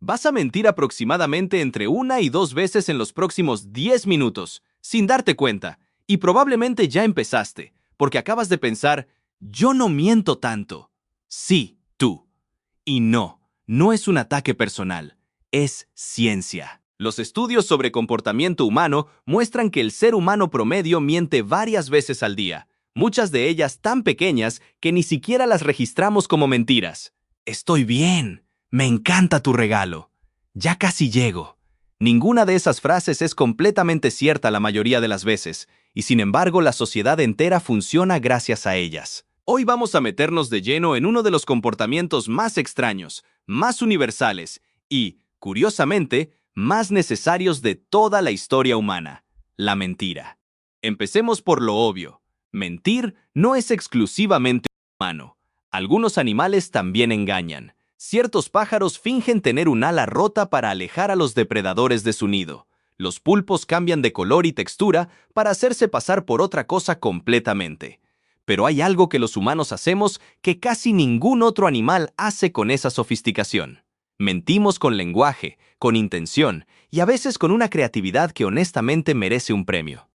Vas a mentir aproximadamente entre 1 y 2 veces en los próximos 10 minutos, sin darte cuenta, y probablemente ya empezaste, porque acabas de pensar, yo no miento tanto. Sí, tú. Y no, no es un ataque personal, es ciencia. Los estudios sobre comportamiento humano muestran que el ser humano promedio miente varias veces al día, muchas de ellas tan pequeñas que ni siquiera las registramos como mentiras. Estoy bien. Me encanta tu regalo. Ya casi llego. Ninguna de esas frases es completamente cierta la mayoría de las veces, y sin embargo la sociedad entera funciona gracias a ellas. Hoy vamos a meternos de lleno en uno de los comportamientos más extraños, más universales y, curiosamente, más necesarios de toda la historia humana: la mentira. Empecemos por lo obvio. Mentir no es exclusivamente humano. Algunos animales también engañan. Ciertos pájaros fingen tener un ala rota para alejar a los depredadores de su nido. Los pulpos cambian de color y textura para hacerse pasar por otra cosa completamente. Pero hay algo que los humanos hacemos que casi ningún otro animal hace con esa sofisticación. Mentimos con lenguaje, con intención y a veces con una creatividad que honestamente merece un premio.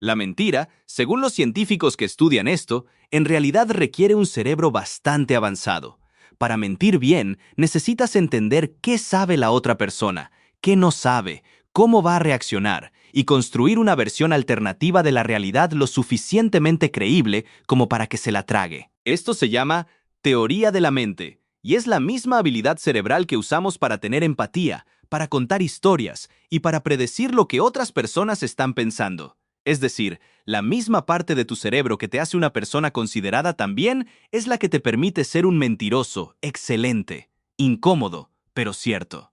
La mentira, según los científicos que estudian esto, en realidad requiere un cerebro bastante avanzado. Para mentir bien, necesitas entender qué sabe la otra persona, qué no sabe, cómo va a reaccionar, y construir una versión alternativa de la realidad lo suficientemente creíble como para que se la trague. Esto se llama teoría de la mente, y es la misma habilidad cerebral que usamos para tener empatía, para contar historias y para predecir lo que otras personas están pensando. Es decir, la misma parte de tu cerebro que te hace una persona considerada también es la que te permite ser un mentiroso, excelente, incómodo, pero cierto.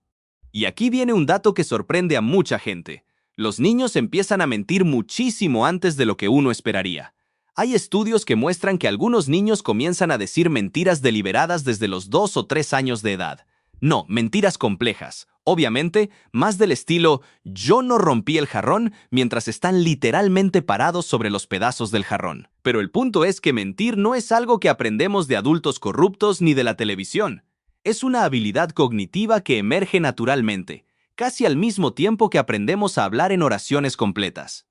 Y aquí viene un dato que sorprende a mucha gente. Los niños empiezan a mentir muchísimo antes de lo que uno esperaría. Hay estudios que muestran que algunos niños comienzan a decir mentiras deliberadas desde los 2 o 3 años de edad. No, mentiras complejas. Obviamente, más del estilo, yo no rompí el jarrón, mientras están literalmente parados sobre los pedazos del jarrón. Pero el punto es que mentir no es algo que aprendemos de adultos corruptos ni de la televisión. Es una habilidad cognitiva que emerge naturalmente, casi al mismo tiempo que aprendemos a hablar en oraciones completas.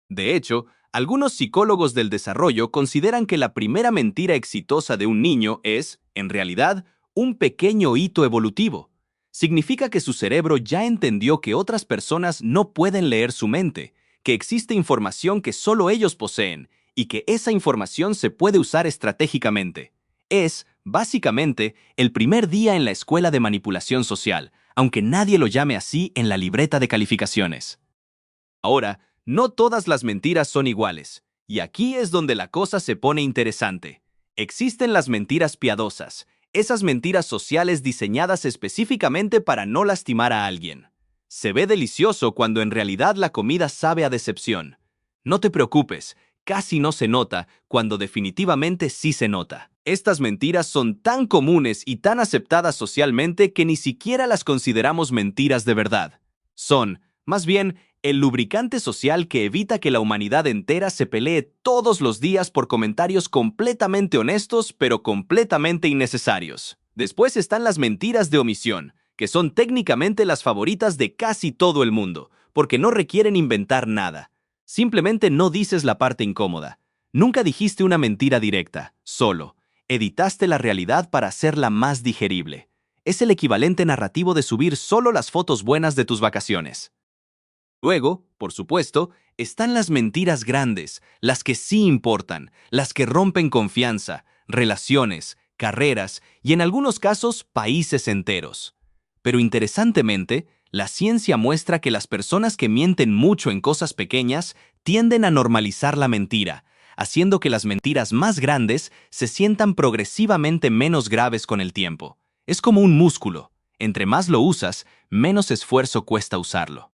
De hecho, algunos psicólogos del desarrollo consideran que la primera mentira exitosa de un niño es, en realidad, un pequeño hito evolutivo. Significa que su cerebro ya entendió que otras personas no pueden leer su mente, que existe información que solo ellos poseen y que esa información se puede usar estratégicamente. Es, básicamente, el primer día en la escuela de manipulación social, aunque nadie lo llame así en la libreta de calificaciones. Ahora, no todas las mentiras son iguales, y aquí es donde la cosa se pone interesante. Existen las mentiras piadosas, esas mentiras sociales diseñadas específicamente para no lastimar a alguien. Se ve delicioso cuando en realidad la comida sabe a decepción. No te preocupes, casi no se nota cuando definitivamente sí se nota. Estas mentiras son tan comunes y tan aceptadas socialmente que ni siquiera las consideramos mentiras de verdad. Son, más bien, el lubricante social que evita que la humanidad entera se pelee todos los días por comentarios completamente honestos pero completamente innecesarios. Después están las mentiras de omisión, que son técnicamente las favoritas de casi todo el mundo, porque no requieren inventar nada. Simplemente no dices la parte incómoda. Nunca dijiste una mentira directa, solo. Editaste la realidad para hacerla más digerible. Es el equivalente narrativo de subir solo las fotos buenas de tus vacaciones. Luego, por supuesto, están las mentiras grandes, las que sí importan, las que rompen confianza, relaciones, carreras y en algunos casos países enteros. Pero interesantemente, la ciencia muestra que las personas que mienten mucho en cosas pequeñas tienden a normalizar la mentira, haciendo que las mentiras más grandes se sientan progresivamente menos graves con el tiempo. Es como un músculo. Entre más lo usas, menos esfuerzo cuesta usarlo.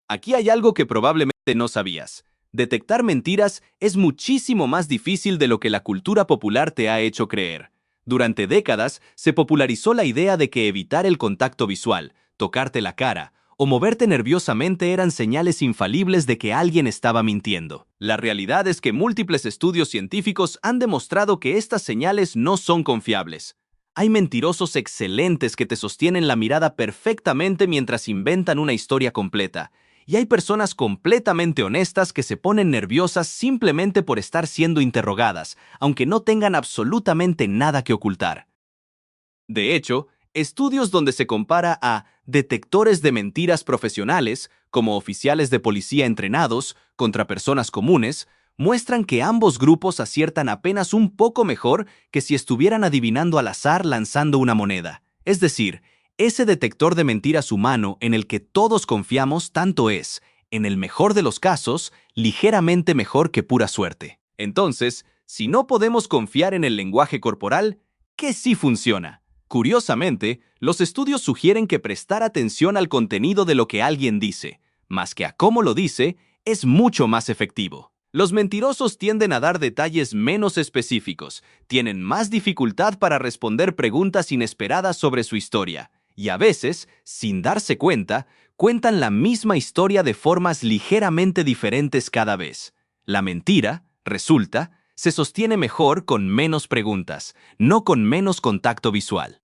Aquí hay algo que probablemente no sabías. Detectar mentiras es muchísimo más difícil de lo que la cultura popular te ha hecho creer. Durante décadas se popularizó la idea de que evitar el contacto visual, tocarte la cara o moverte nerviosamente eran señales infalibles de que alguien estaba mintiendo. La realidad es que múltiples estudios científicos han demostrado que estas señales no son confiables. Hay mentirosos excelentes que te sostienen la mirada perfectamente mientras inventan una historia completa. Y hay personas completamente honestas que se ponen nerviosas simplemente por estar siendo interrogadas, aunque no tengan absolutamente nada que ocultar. De hecho, estudios donde se compara a detectores de mentiras profesionales, como oficiales de policía entrenados, contra personas comunes, muestran que ambos grupos aciertan apenas un poco mejor que si estuvieran adivinando al azar lanzando una moneda. Es decir, ese detector de mentiras humano en el que todos confiamos tanto es, en el mejor de los casos, ligeramente mejor que pura suerte. Entonces, si no podemos confiar en el lenguaje corporal, ¿qué sí funciona? Curiosamente, los estudios sugieren que prestar atención al contenido de lo que alguien dice, más que a cómo lo dice, es mucho más efectivo. Los mentirosos tienden a dar detalles menos específicos, tienen más dificultad para responder preguntas inesperadas sobre su historia, y a veces, sin darse cuenta, cuentan la misma historia de formas ligeramente diferentes cada vez. La mentira, resulta, se sostiene mejor con menos preguntas, no con menos contacto visual.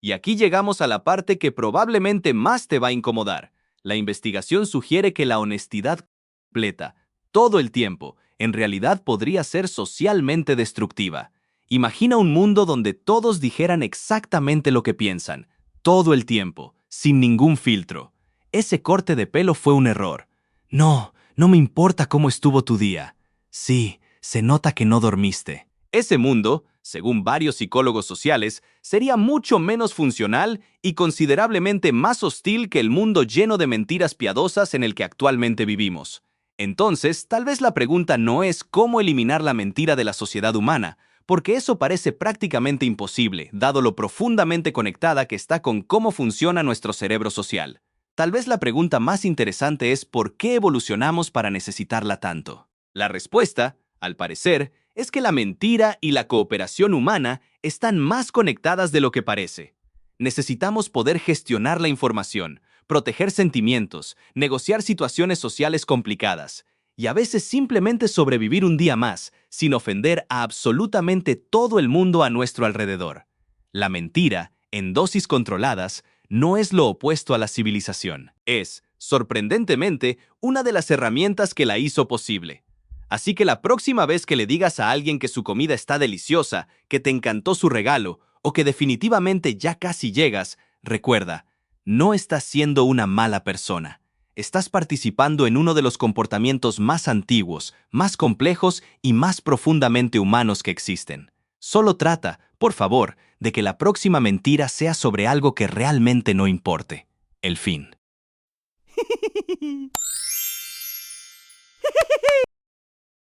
Y aquí llegamos a la parte que probablemente más te va a incomodar. La investigación sugiere que la honestidad completa, todo el tiempo, en realidad podría ser socialmente destructiva. Imagina un mundo donde todos dijeran exactamente lo que piensan, todo el tiempo, sin ningún filtro. Ese corte de pelo fue un error. No, no me importa cómo estuvo tu día. Sí, se nota que no dormiste. Ese mundo, según varios psicólogos sociales, sería mucho menos funcional y considerablemente más hostil que el mundo lleno de mentiras piadosas en el que actualmente vivimos. Entonces, tal vez la pregunta no es cómo eliminar la mentira de la sociedad humana, porque eso parece prácticamente imposible, dado lo profundamente conectada que está con cómo funciona nuestro cerebro social. Tal vez la pregunta más interesante es ¿por qué evolucionamos para necesitarla tanto? La respuesta, al parecer, es que la mentira y la cooperación humana están más conectadas de lo que parece. Necesitamos poder gestionar la información, proteger sentimientos, negociar situaciones sociales complicadas y a veces simplemente sobrevivir un día más sin ofender a absolutamente todo el mundo a nuestro alrededor. La mentira, en dosis controladas, no es lo opuesto a la civilización. Es, sorprendentemente, una de las herramientas que la hizo posible. Así que la próxima vez que le digas a alguien que su comida está deliciosa, que te encantó su regalo o que definitivamente ya casi llegas, recuerda, no estás siendo una mala persona. Estás participando en uno de los comportamientos más antiguos, más complejos y más profundamente humanos que existen. Solo trata, por favor, de que la próxima mentira sea sobre algo que realmente no importe. El fin.